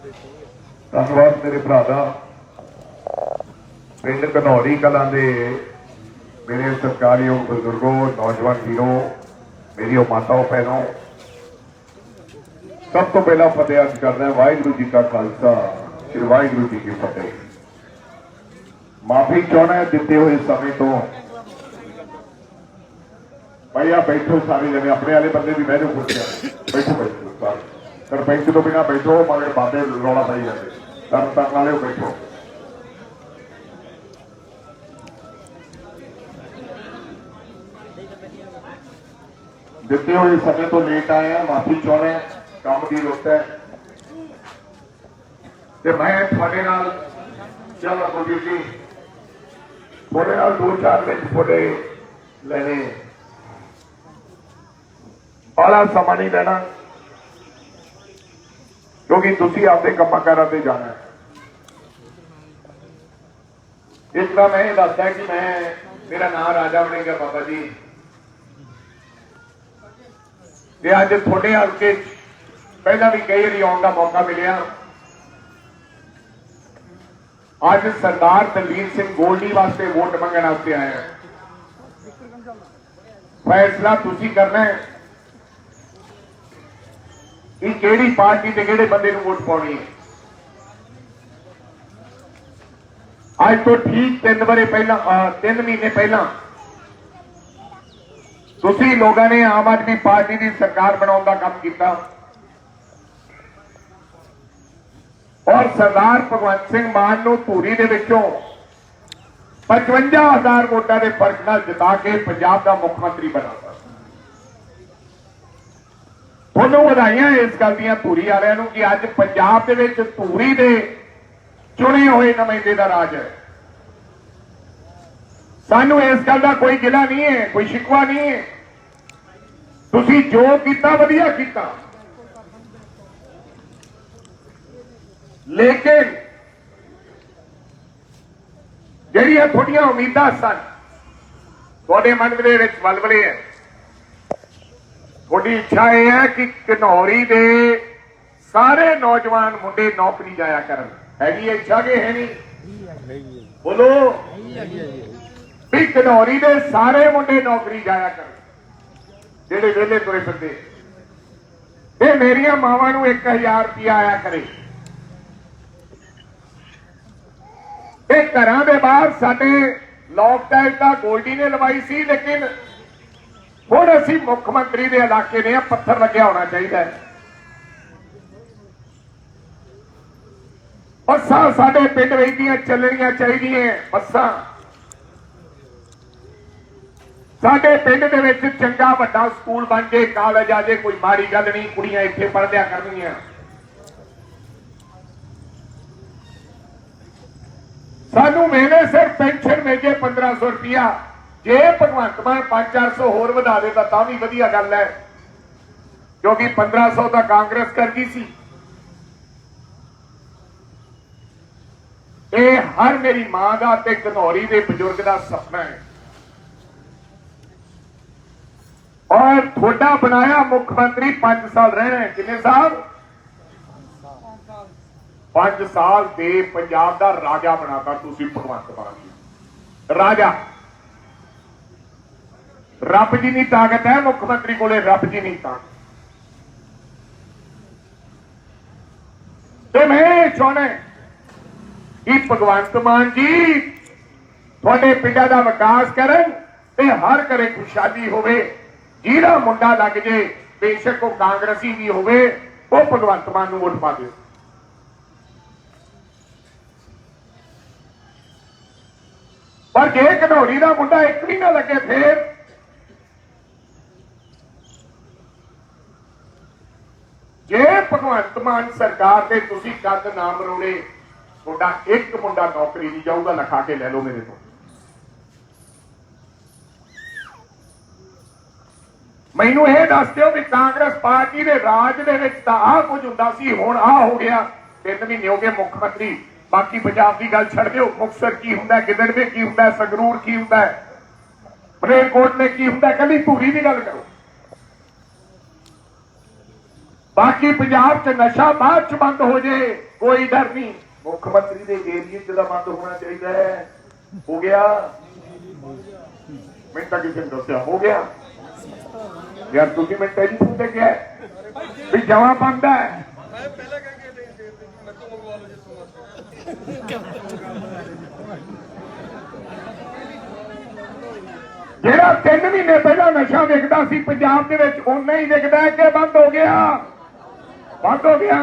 धन्यवाद मेरे भरा दा। पिंड घनौरी कलां दे मेरे सरकारयोग बुजुर्गों, नौजवान वीरों, मेरी माताओं भैनों, सब तो पहला फतेह अर्ज करना है वाहिगुरू जी का खालसा श्री वाहिगुरू जी की फतेह। माफी चाहना है दिते हुए समय तो। भाई आप बैठो सारे जने, अपने वाले बंदे भी बैठो, बैठो बैठो सरपंच तो बिना बैठो, मगर बाबे रौला पाई जाते तन वाले बैठो। दिते हुए समय तो लेट आए हैं, माफी चाहने काम की रुत है। ते मैं थोड़े नाल चल गुरु जी थोड़े नाल 2-4 मिनट थोड़े लेने, बड़ा समा नहीं लेना, क्योंकि तुसी आपके कामां से जाना है। इस तरह मैं ये दसदा कि मैं, मेरा नाम राजा वड़िंगर बाबा जी, अज थोड़े हल्के पहला भी कई बार आने का मौका मिलिया। अज सरदार दलवीर सिंह गोल्डी वास्ते वोट मंगने वास्ते आए हैं। फैसला तुसी करना है कि केड़ी पार्टी ते केड़े बंदे नूं वोट पाउणी है। अज तो ठीक 3 महीने पहला तुसी लोगों ने आम आदमी पार्टी की सरकार बनाने का काम किया और सरदार भगवंत सिंह मान नूं धूरी दे विचों 55,000 वोटां के फर्क नाल जिता के पंजाब का मुख मंत्री बनाता। तुहानूं वधाइयां इस गल दीयां धूरी वालियां नूं कि अज पंजाब दे विच धूरी दे चुने हुए नुमाइंदे दा राज है। सानू इस गल का कोई गिला नहीं है, कोई शिकवा नहीं है। तुसी जो किया वधिया किया, लेकिन जिहड़ियां थोड़ियां उम्मीदां सन तुहाडे मन दे विच वलवले है। थोड़ी इच्छा यह है कि घनौरी दे सारे नौजवान मुंडे नौकरी जाया करन। हैगी इच्छा कि है नहीं? बोलो भी घनौरी दे सारे मुंडे नौकरी जाया करन जेडे वेले तुरे फिरदे। ते मेरिया मावां नूं 1000 रुपया आया करे। ते घरां दे बाहर साडे लॉक टाइल तां गोल्डी ने लवाई सी, लेकिन हुण असीं मुख मंत्री दे इलाके ने पत्थर लग्या होना चाहिए। बसां साडे पिंड वेंदियां चलणियां चाहिए। बसां साडे पिंड दे विच चंगा वड्डा स्कूल बन जाए, कॉलेज आ जाए, कोई माड़ी गल नहीं, कुड़ियां इत्थे पढ़दिया करनियां। सानू महीने सिर पेंशन मिल जाए 1500 रुपया। जे भगवंत मान 500-400 होर वधा दे तां भी वधिया गल है, क्योंकि 1500 तो कांग्रेस कर गई सी। ये हर मेरी मां का ते घनौरी दे बजुर्ग का सपना है। और थोड़ा बनाया मुख्यमंत्री 5 साल रहना है। कितने साल? 5 साल दे पंजाब का राजा बनाता तुसी भगवंत मान। राजा रब जी की ताकत है मुख्यमंत्री को, रब जी नहीं ताकत। तो मैं चाहना कि भगवंत मान जी थोड़े पिंडा का विकास करन ते हर घरे खुशहाली होवे। जिहड़ा मुंडा लग जाए, बेशक वो कांग्रेसी भी होवे, वो भगवंत मान नूं वोट पा दे। पर जे घनौरी का मुंडा एक भी ना लगे, फिर जे भगवंत मान सरकार से तुसी कंध ना मरोड़े, थोड़ा एक मुंडा नौकरी नहीं जाऊगा। लिखा के ले लो मेरे को। मैनू यह दस दो भी कांग्रेस पार्टी के राज दे विच तां आह कुछ हुंदा सी, हुण आह हो गया। 3 महीने हो गए मुख्यमंत्री। बाकी पंजाब की गल छड़ दो, मुक्तसर की हुंदा, गिदड़वे की हुंदा, संगरूर की हुंदा, फरीदकोट में की हुंदा, कली धूरी की गल करो। बाकी पंजाब च नशा बाद च बंद हो जाए, कोई डर नहीं। मुख्यमंत्री के एरिए च बंद होना चाहिए। हो गया? मैं तो किसी ने दसिया हो गया यार, तुम मैं टेलीफोन से क्या भी जमा बंद है। जेड़ा 3 महीने पहला नशा विकता सी पंजाब दे विच उन्ना ही विकदा है कि बंद हो गया? बंद हो गया।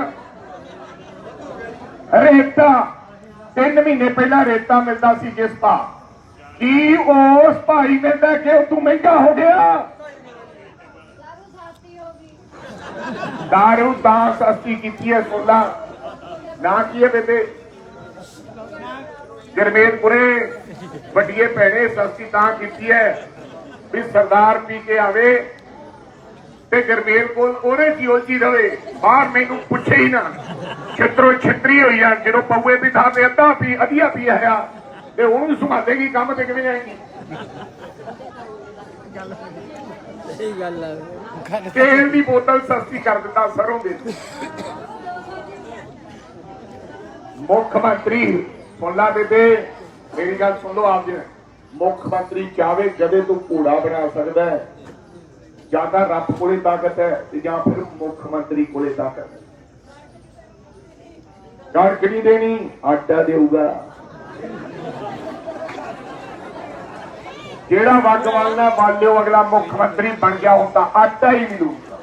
रेता 3 महीने पहला रेता मिलता सी जिस भाव की उस भाई मिलता कि तू महंगा हो गया। दारू तां सस्ती की है। सुनला ना की है बेबे गरमेलपुरे वड्डिए भैने सस्ती तां की है भी सरदार पी के आवे ते गरमेल कोल ओहदे च उलझी रहे, बाहर मैनू पुछे ही ना, छित्रो छितरी हुई जान। जो पौए भी था अद्धा पी अधिया पी आया ते ओनू संभालेगी काम ते किवें जाएगी? तेल की बोतल सस्ती कर दिता सरों दे। मुख्यमंत्री सुन ला बेबे मेरी गल सुन लो आप जी। मुख्यमंत्री चाहे जदे तू घोड़ा बना सकता है, ज्यादा रब कोले ताकत है या फिर मुख्यमंत्री कोले ताकत है। कणक नहीं देनी आटा देगा। जेड़ा वग वालना वाल लो, अगला मुख्यमंत्री बन गया होता आटा ही मिलूगा।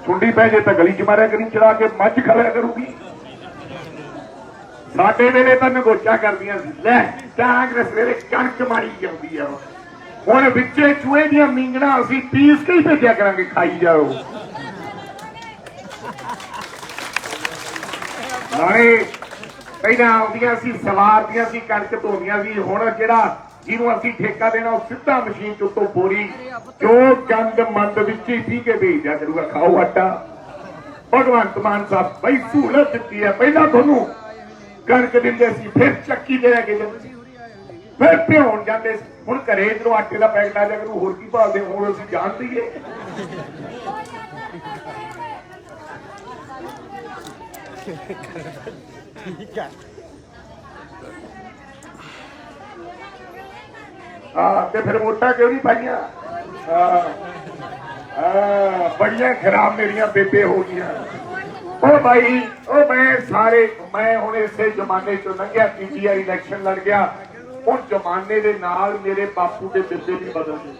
सुंडी पै जाए तो गली च मारिया करी चढ़ा के मझ खाया करूगी। साडे वेले तो नगोचा करदियां सी, लै कांग्रेस वेले कणक मारी जाती है। हुण विचे चूहे दियां मींगणा असीं पीस के ही भेजिया करांगे, खाई जाओ। नाले पहला आउंदियां सी सवारदियां सी कणक धोंदियां सी। हुण जिहड़ा ਜਿਹਨੂੰ ਅਸੀਂ ਠੇਕਾ ਦੇਣਾ ਉਹ ਸਿੱਧਾ ਮਸ਼ੀਨ ਚ ਉੱਤੋਂ ਬੋਰੀ ਜੋ ਗੰਦ ਮੰਦ ਵਿੱਚ ਹੀ ਪੀ ਕੇ ਭੇਜ ਦਿਆ ਕਰੂਗਾ। ਖਾਓ ਆਟਾ। ਭਗਵੰਤ ਮਾਨ ਸਾਹਿਬ ਬਈ ਸਹੂਲਤ ਦਿੱਤੀ ਹੈ। ਪਹਿਲਾਂ ਤੁਹਾਨੂੰ ਕਣਕ ਦਿੰਦੇ ਸੀ, ਫਿਰ ਚੱਕੀ ਦੇ ਲੈ ਕੇ ਜਾਂਦੇ ਸੀ, ਫਿਰ ਭਿਉਣ ਜਾਂਦੇ ਸੀ। ਹੁਣ ਘਰੇ ਇਧਰੋਂ ਆਟੇ ਦਾ ਪੈਕਟ ਆ ਜਾ ਕਰੂ, ਹੋਰ ਕੀ ਭਾਲਦੇ? ਹੁਣ ਅਸੀਂ ਜਾਣ ਦਈਏ। ਠੀਕ ਹੈ। फिर वोटा क्यों नहीं पाइया? बड़िया खराब मेरिया बेबे हो गई। ओ भाई ओ मैं सारे मैं हुण इसे जमाने चो लंघिया, पीटीआई इलैक्शन लड़ गया। हुण जमाने दे नाल मेरे बापू के बेबे भी बदल गए।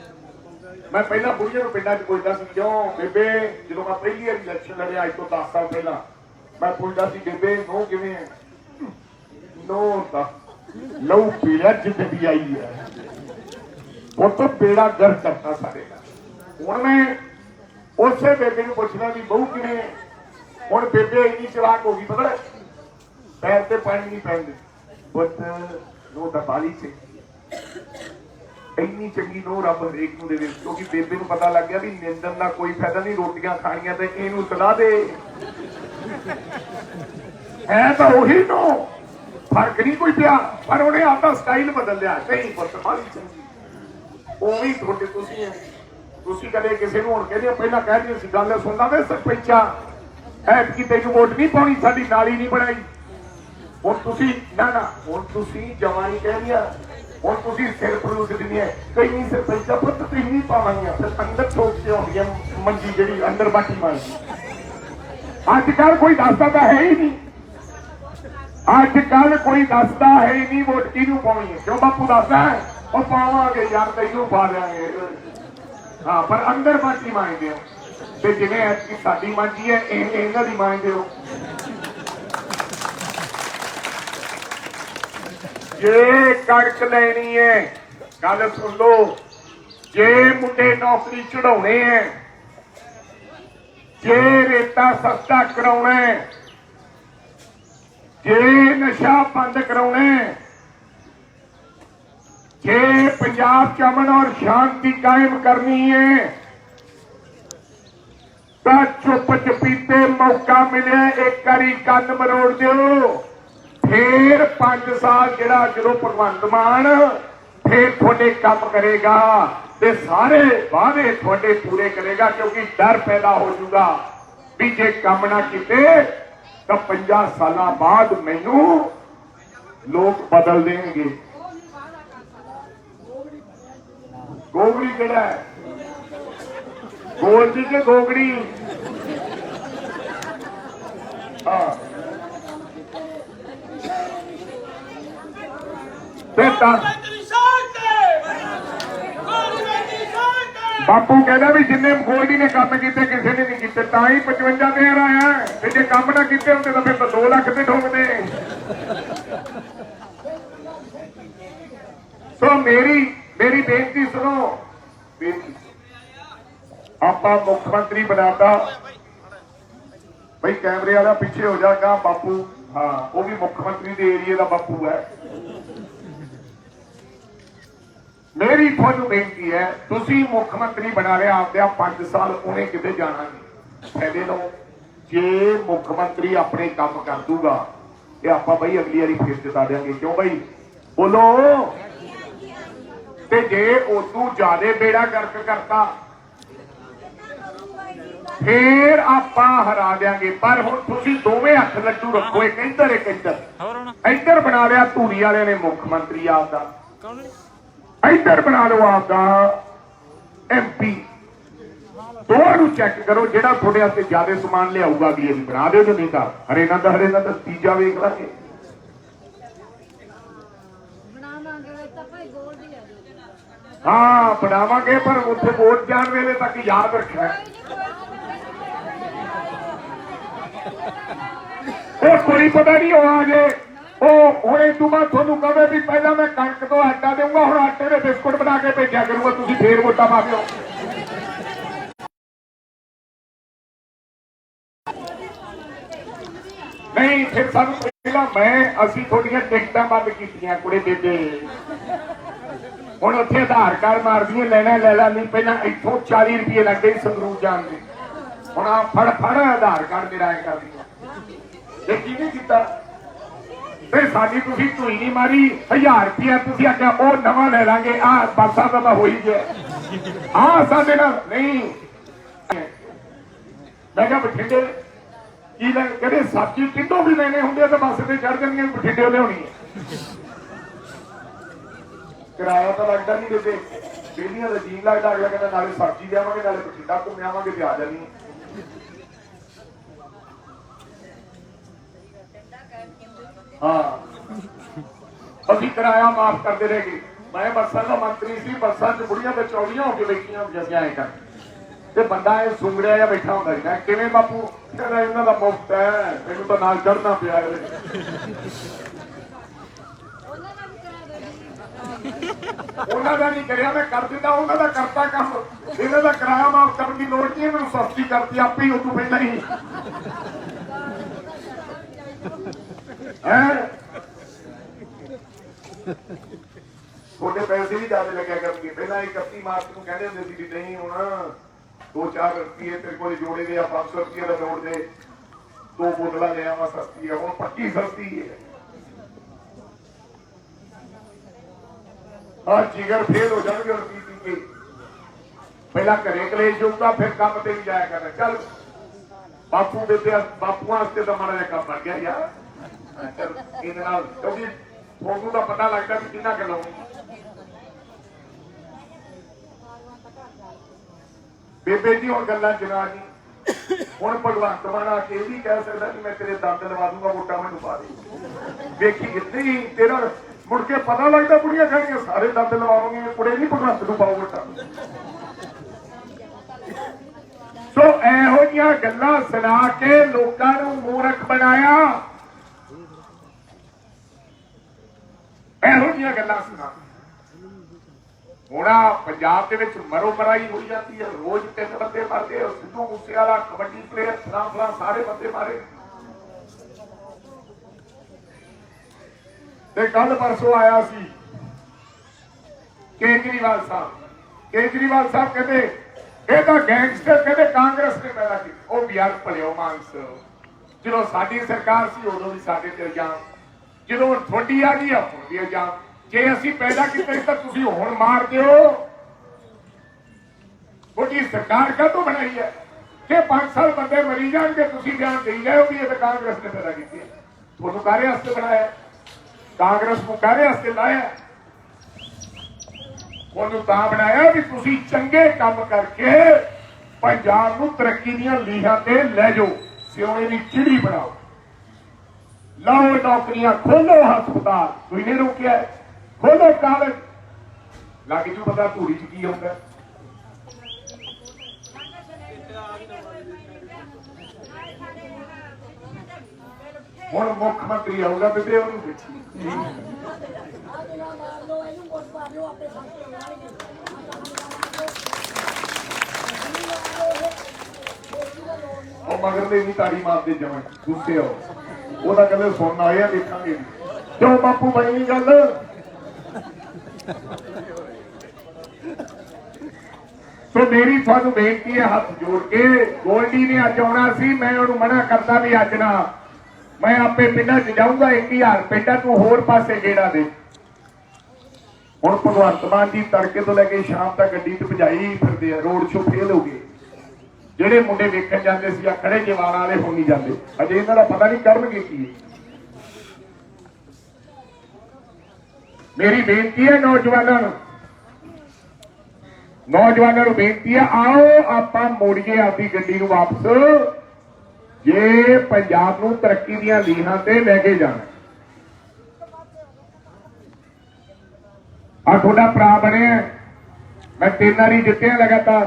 मैं पहला बुढ़िया नूं पिंडां च पुछदा सी, क्यों बेबे जदों मैं पहली बार इलैक्शन लड़िया अज तो 10 साल पहला, मैं पुछदा सी बेबे नो किवें है? नो दा लहू पीला जिद्द दी आई है। वो तो बेड़ा गर्क करता सारे का। हुण मैं उसे बेबे नूं पुछदा भी बहू किवें? हुण बेबे इन्नी चलाक हो गई, पता पैर ते पानी नहीं पैंदे। पुत नो दा बाली चंगी, इन्नी चंगी नो रब हरेक नूं देवे। क्योंकि बेबे नूं पता लग गया भी निंदन दा कोई फायदा नहीं, रोटियां खाणियां ते इहनूं सलाह दे। है तो उही नो, फर्क नहीं कोई पिया, पर उन्हें आपका स्टाइल बदल लिया। नहीं पुत बाली चंगी उही थोड़े तुसीं है। तुसीं कदे किसी नूं हुण कहंदे पहलां कहदे सी गल सुणदा वे सरपंचा ऐतकी तैनूं वोट नहीं पाउणी, साडी नाली नहीं बनाई। हुण तुसीं ना ना हुण तुसीं जमां नहीं कहदियां, हुण तुसीं सिर परूस दिंदियां। कई नहीं सरपंचा पुत्त तुसीं नहीं पावांगियां, फिर अंदर ठोक के आउंदियां मंजी जिहड़ी अंदर बाटी मारदी। अजकल कोई दसदा तां है ही नहीं, अजकल कोई दसदा है ही नहीं वोट किहनूं पाउणी है। क्यों बापू दसदा है और पावांगे यार तैनूं पा देंगे। हाँ पर अंदर मांझी मांगते हो तो जिवें ऐतकी साडी मांझी है इन्हां दी मांगते हो। जे कणक लैनी है गल सुन लो, जे मुंडे नौकरी चढ़ाने हैं, जे रेता सस्ता कराउणा है, जे नशा बंद कराउणा है, जे पंजाब च अमन और शांति कायम करनी है तो चुप चपीते मौका मिले एक बारी कन्न मरोड़ दो। फिर 5 साल जिहड़ा जो भगवंत मान फिर थोड़े काम करेगा ते सारे वादे थोड़े पूरे करेगा। क्योंकि डर पैदा हो जाऊगा भी जे काम ना किते तो 50 साल बाद मैनू लोग बदल देंगे। गोगड़ी केड़ा है? गोलदी के गोगड़ी? हाँ बापू कहता भी जिन्ने गोल्डी ने काम किए किसी ने नहीं किए, ता ही 55,000 आया। जो काम ना किए होंगे तो फिर तो 2 लाख से ठोकते। सो मेरी बेनती सुनो, आप मुख्यमंत्री बनाता भाई, कैमरे वाला पीछे हो जाएगा बापू। हाँ वो भी मुख्यमंत्री के एरिए का बापू है। मेरी थोड़ी बेनती है, तुसी मुख्यमंत्री बना लिया आपके 5 साल, उन्हें किते जाना नहीं। फायदे लो जे मुख्यमंत्री अपने काम कर दूगा तो आप भाई अगली बारी फिर जिता देंगे। क्यों भाई बोलो? ते जे उदू ज्यादा बेड़ा गर्क करता फिर आप हरा देंगे। पर हुण तुसी दोवें हथ लड्डू रखो, एक इधर एक इधर। इधर बना लिया धूरी वाले ने मुख्यमंत्री आपका, इधर बना लो आपका MP। दोनों चेक करो, जेड़ा थोड़े वास्ते ज्यादा समान लियाऊगा अगली बारी बना दो, जो नहीं था हरेना का तीजा वेख लांगे। हाँ बनावांगे, पर उत्थे वोट जान वेले तक याद रखना कोई पता नहीं हो आजे हुणे तू मैं थोनू कहे भी पहला मैं कणक तो आटा दूंगा, हुण आटे दे बिस्कुट बना के भेजा करूंगा, तुसीं फिर वोटां पा दिओ। नहीं फिर सानू पहला मैं असीं थोड़ियां टिकटां बंद कीतियां कुड़े बेबे। हुण उत्थे आधार कार्ड मार दिए लेना लैला नहीं, पहला इत्थों 40 रुपये लगदे संगरूर जाण दे, हुण आ फड़ फड़ आधार कार्ड मेरा ऐ कर दिया। ये किहने कीता? फिर साडी तुसीं धूई नहीं मारी, 1000 रुपया तुसीं आख्या वो नवां ले लांगे, आ बसां दा हो ही गया। हाँ साडे नाल नहीं, मैं क्या बठिंडे की कहते सब्जी टिंडो भी लेने होंगे तो बस से चढ़ जानी, बठिंडे लियानी है। किराया तो लगता नहीं देते, बेलियां का जीन लगता, अगला कहता नाले सब्जी लियावांगे नाले बठिंडा घूम आवांगे ते आ जानी। हाँ अभी किराया माफ करते रह गए। मैं बसा का मंत्री सी, बसा च बुढ़िया तो चौड़ियां होकर बैठिया जगह कर बंदा सुंगड़िया या बैठा होता है किवें बापू, कहता इन्हां दा मुफ्त है, मैनूं तो नाल चढ़ना पिया। उन्हां दा नहीं करिया, मैं कर दिंदा, उन्हां दा करता काम। इन्हां दा किराया माफ करने की लोड़ नहीं, मैनूं सस्ती करती आपे ही उदों पहला ही। थोड़े पैसे भी ज्यादा लग्या करके, पहला 31 मार्च को कहते होंगे सी नहीं हुण 2-4 रुपये तेरे को जोड़े दे, 500 रुपये का जोड़ दे, 2 बोतल ले आवा सस्ती है, हुण पक्की सस्ती है। हाँ जिगर फेल हो जाएंगे और पी के पहला घरे कलेश होगा, फिर काम से भी जाया करना। चल बापू बेटे बापू वास्ते तो माड़ा जिहा काम बन गया यार, क्योंकि थोनू का पता लगता भी कितना किलो। बेबे जी हुण गल्लां जना जी, हुण भगवंत मान आके भी कह सकदा कि मैं तेरे दंद लवा दूंगा, वोटां मैनूं पा दे। देखी कितनी तेरा मुड़ के पता लगता, बुढ़िया कहणियां सारे दंद लवावांगे, कुड़े नहीं भगवंत नूं पाओ वोटां। सो इहो जिहियां गल्लां सुना के लोकां नूं मूर्ख बनाया, इहो जिहियां गल्लां सुना। हुण पंजाब दे विच मरो मराई हो जाती है, रोज 3 बंदे मरदे, सिद्धू मूसेवाला कबड्डी प्लेयर फलां सारे बंदे मारे। कल परसों आया सी केजरीवाल साहब कहते ये तो गैंगस्टर कहते कांग्रेस ने पैदा की। वो भी यार भलियो मानस, जो साडी सरकार सी उदों भी साडे ते इल्जाम, जो थोड़ी आ गई हुण भी इल्जाम, जे असीं पैदा कीते तो तुसीं हुण मार दिओ। थोड़ी सरकार काहतों बनाई है? ਜੇ 5 ਸਾਲ ਬੰਦੇ ਮਰੀ ਜਾਣਗੇ ਤੁਸੀਂ ਬਿਆਨ ਦੇਈ ਜਾਓ ਵੀ ਇਹ ਤਾਂ ਕਾਂਗਰਸ ਨੇ ਪੈਦਾ ਕੀਤੀ ਹੈ। ਤੁਹਾਨੂੰ ਕਾਹਦੇ ਵਾਸਤੇ ਬਣਾਇਆ? ਕਾਂਗਰਸ ਨੂੰ ਕਾਹਦੇ ਵਾਸਤੇ ਲਾਇਆ? ਉਹਨੂੰ ਤਾਂ ਬਣਾਇਆ ਵੀ ਤੁਸੀਂ ਚੰਗੇ ਕੰਮ ਕਰਕੇ ਪੰਜਾਬ ਨੂੰ ਤਰੱਕੀ ਦੀਆਂ ਲੀਹਾਂ ਤੇ ਲੈ ਜਾਓ, ਸਿਉਣੇ ਦੀ ਚਿੜੀ ਬਣਾਓ, ਲਾਓ ਨੌਕਰੀਆਂ, ਖੋਲੋ ਹਸਪਤਾਲ, ਕੋਈ ਨਹੀਂ ਰੋਕਿਆ, ਖੋਲੋ ਕਾਲਜ, ਲੱਗ ਜੂ ਪਤਾ ਧੂੜੀ ਚ ਕੀ ਹੁੰਦਾ। ਹੁਣ ਮੁੱਖ ਮੰਤਰੀ ਆਊਗਾ ਬੇਬੇ, ਉਹਨੂੰ ਦੇਖੀ ਉਹ ਮਗਰ ਦੇ ਵੀ ਤਾੜੀ ਮਾਰਦੇ ਜਮਨ ਗੁੱਸੇ ਹੋ, ਉਹਦਾ ਕਹਿੰਦੇ ਸੁਣਨ ਆਏ ਆ, ਦੇਖਾਂਗੇ ਕਿਉਂ ਬਾਪੂ ਬਣੀ ਗੱਲ। ਸੋ ਮੇਰੀ ਤੁਹਾਨੂੰ ਬੇਨਤੀ ਹੈ ਹੱਥ ਜੋੜ ਕੇ, ਗੋਲਡੀ ਨੇ ਅੱਜ ਆਉਣਾ ਸੀ, ਮੈਂ ਉਹਨੂੰ ਮਨਾ ਕਰਦਾ ਵੀ ਅੱਜ ਨਾ, ਮੈਂ ਆਪੇ ਪਿੰਡਾਂ 'ਚ ਜਾਊਂਗਾ, 1000 ਪਿੰਡਾਂ ਤੂੰ ਹੋਰ ਪਾਸੇ ਗੇੜਾ ਦੇ। ਹੁਣ ਭਗਵੰਤ ਮਾਨ ਜੀ ਤੜਕੇ ਤੋਂ ਲੈ ਕੇ ਸ਼ਾਮ ਤੱਕ ਗੱਡੀ ਤੇ ਭਜਾਈ ਫਿਰਦੇ ਆ, ਰੋਡ ਸ਼ੋ ਫੇਲ ਹੋ ਗਏ। ਜਿਹੜੇ ਮੁੰਡੇ ਵੇਖਣ ਜਾਂਦੇ ਸੀ ਆ ਖੜੇ ਜਵਾਨਾਂ ਵਾਲੇ ਹੁਣ ਨਹੀਂ ਜਾਂਦੇ, ਅਜੇ ਇਹਨਾਂ ਦਾ ਪਤਾ ਨਹੀਂ ਕਰਨਗੇ ਕੀ। ਮੇਰੀ ਬੇਨਤੀ ਹੈ ਨੌਜਵਾਨਾਂ ਨੂੰ ਬੇਨਤੀ ਹੈ, ਆਓ ਆਪਾਂ ਮੋੜੀਏ ਆਪਦੀ ਗੱਡੀ ਨੂੰ ਵਾਪਸ, ਜੇ ਪੰਜਾਬ ਨੂੰ ਤਰੱਕੀ ਦੀਆਂ ਲੀਹਾਂ ਤੇ ਲੈ ਕੇ ਜਾਣਾ। ਆ ਤੁਹਾਡਾ ਭਰਾ ਬਣਿਆ, ਮੈਂ 3 ਵਾਰੀ ਜਿੱਤਿਆ ਲਗਾਤਾਰ,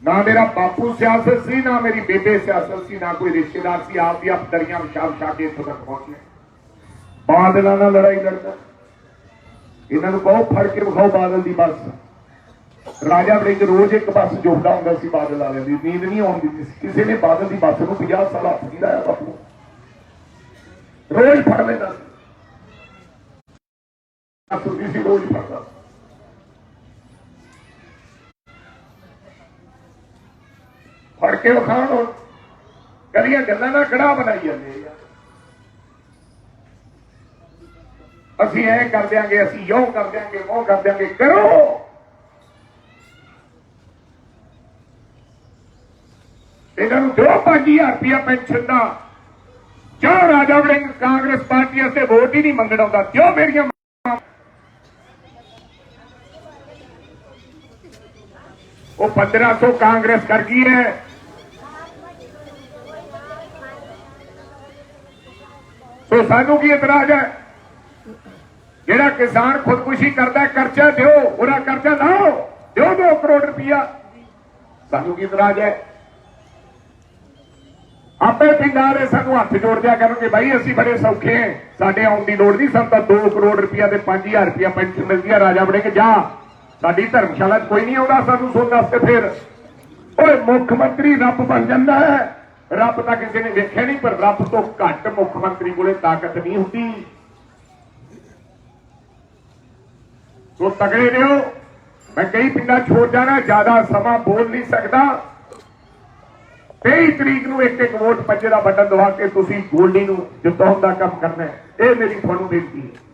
ਨਾ ਮੇਰਾ ਬਾਪੂ ਸਿਆਸਤ ਸੀ, ਨਾ ਮੇਰੀ ਬੇਬੇ ਸਿਆਸਤ ਸੀ, ਨਾ ਕੋਈ ਰਿਸ਼ਤੇਦਾਰ ਸੀ, ਆਪ ਦੀਆਂ ਦਰੀਆਂ ਵਿਛਾ ਕੇ ਇੱਥੋਂ ਤੱਕ ਪਹੁੰਚੇ। ਬਾਦਲਾਂ ਨਾਲ ਲੜਾਈ ਲੜਦਾ, ਇਹਨਾਂ ਨੂੰ ਕਹੋ ਫੜ ਕੇ ਵਿਖਾਓ ਬਾਦਲ ਦੀ ਬੱਸ। ਰਾਜਾ ਵੜਿੰਗ ਰੋਜ਼ ਇੱਕ ਬੱਸ ਜੋੜਦਾ ਹੁੰਦਾ ਸੀ ਬਾਦਲ ਵਾਲਿਆਂ ਦੀ, ਨੀਂਦ ਨਹੀਂ ਆਉਣ ਦਿੱਤੀ ਸੀ ਕਿਸੇ ਨੇ ਬਾਦਲ ਦੀ ਬੱਸ ਨੂੰ। 50 ਸਾਲ ਹੱਥ ਨਹੀਂ ਲਾਇਆ ਬਾਪੂ, ਰੋਜ਼ ਫੜ ਲੈਂਦਾ ਸੀ, ਰੋਜ਼ ਫੜਦਾ। ਫੜ ਕੇ ਵਿਖਾਉਣ, ਹੁਣ ਕਦੀਆਂ ਗੱਲਾਂ ਨਾਲ ਕੜਾ ਬਣਾਈ ਜਾਂਦੇ ਯਾਰ, ਅਸੀਂ ਐ ਕਰ ਦਿਆਂਗੇ, ਅਸੀਂ ਯੋ ਕਰ ਦਿਆਂਗੇ, ਉਹ ਕਰ ਦਿਆਂਗੇ। ਕਰੋ, ਇਹਨਾਂ ਨੂੰ ਦਿਓ 5000 ਰੁਪਇਆ ਪੈਨਸ਼ਨ ਦਾ। ਜੋ ਰਾਜਾ ਵੜਿੰਗ ਕਾਂਗਰਸ ਪਾਰਟੀ ਵਾਸਤੇ ਵੋਟ ਹੀ ਨਹੀਂ ਮੰਗਣ ਆਉਂਦਾ, ਦਿਓ ਮੇਰੀਆਂ। ਉਹ 1500 ਕਾਂਗਰਸ ਕਰ ਗਈ ਹੈ, ਸੋ ਸਾਨੂੰ ਕੀ ਇਤਰਾਜ਼ ਹੈ? ਜਿਹੜਾ ਕਿਸਾਨ ਖੁਦਕੁਸ਼ੀ ਕਰਦਾ, ਕਰਜ਼ਾ ਦਿਓ, ਉਹਦਾ ਕਰਜ਼ਾ ਲਾਓ, ਦਿਓ 2 ਕਰੋੜ ਰੁਪਇਆ, ਸਾਨੂੰ ਕੀ ਇਤਰਾਜ਼ ਹੈ? ਆਪੇ ਪਿੰਡਾਂ ਵਾਲੇ ਸਾਨੂੰ ਹੱਥ ਜੋੜ ਦਿਆ ਕਰਨਗੇ, ਬਾਈ ਅਸੀਂ ਬੜੇ ਸੌਖੇ ਹਾਂ, ਸਾਡੇ ਆਉਣ ਦੀ ਲੋੜ ਨਹੀਂ, ਸਾਨੂੰ ਤਾਂ 2 ਕਰੋੜ ਰੁਪਇਆ ਤੇ 5000 ਰੁਪਇਆ ਪੈਨਸ਼ਨ ਮਿਲਦੀ ਹੈ। ਰਾਜਾ ਵੜਿੰਗ ਜਾ, ਸਾਡੀ ਧਰਮਸ਼ਾਲਾ 'ਚ ਕੋਈ ਨਹੀਂ ਆਉਂਦਾ ਸਾਨੂੰ ਸੁਣਨ ਵਾਸਤੇ। ਫਿਰ ਓਏ ਮੁੱਖ ਮੰਤਰੀ ਰੱਬ ਬਣ ਜਾਂਦਾ ਹੈ, ਰੱਬ ਤਾਂ ਕਿਸੇ ਨੇ ਵੇਖਿਆ ਨਹੀਂ, ਪਰ ਰੱਬ ਤੋਂ ਘੱਟ ਮੁੱਖ ਮੰਤਰੀ ਕੋਲੇ ਤਾਕਤ ਨਹੀਂ ਹੁੰਦੀ। ਸੋ ਤਗੜੇ ਰਹੋ। ਮੈਂ ਕਈ ਪਿੰਡਾਂ ਛੋੜ ਜਾਣਾ, ਜ਼ਿਆਦਾ ਸਮਾਂ ਬੋਲ ਨਹੀਂ ਸਕਦਾ। 23 ਤਰੀਕ ਨੂੰ ਇੱਕ ਵੋਟ 5 ਦਾ ਬਟਨ ਦਬਾ ਕੇ ਤੁਸੀਂ ਗੋਲਡੀ ਨੂੰ ਜਿਤਾਉਣ ਦਾ ਕੰਮ ਕਰਨਾ ਹੈ, ਇਹ ਮੇਰੀ ਤੁਹਾਨੂੰ ਬੇਨਤੀ ਹੈ।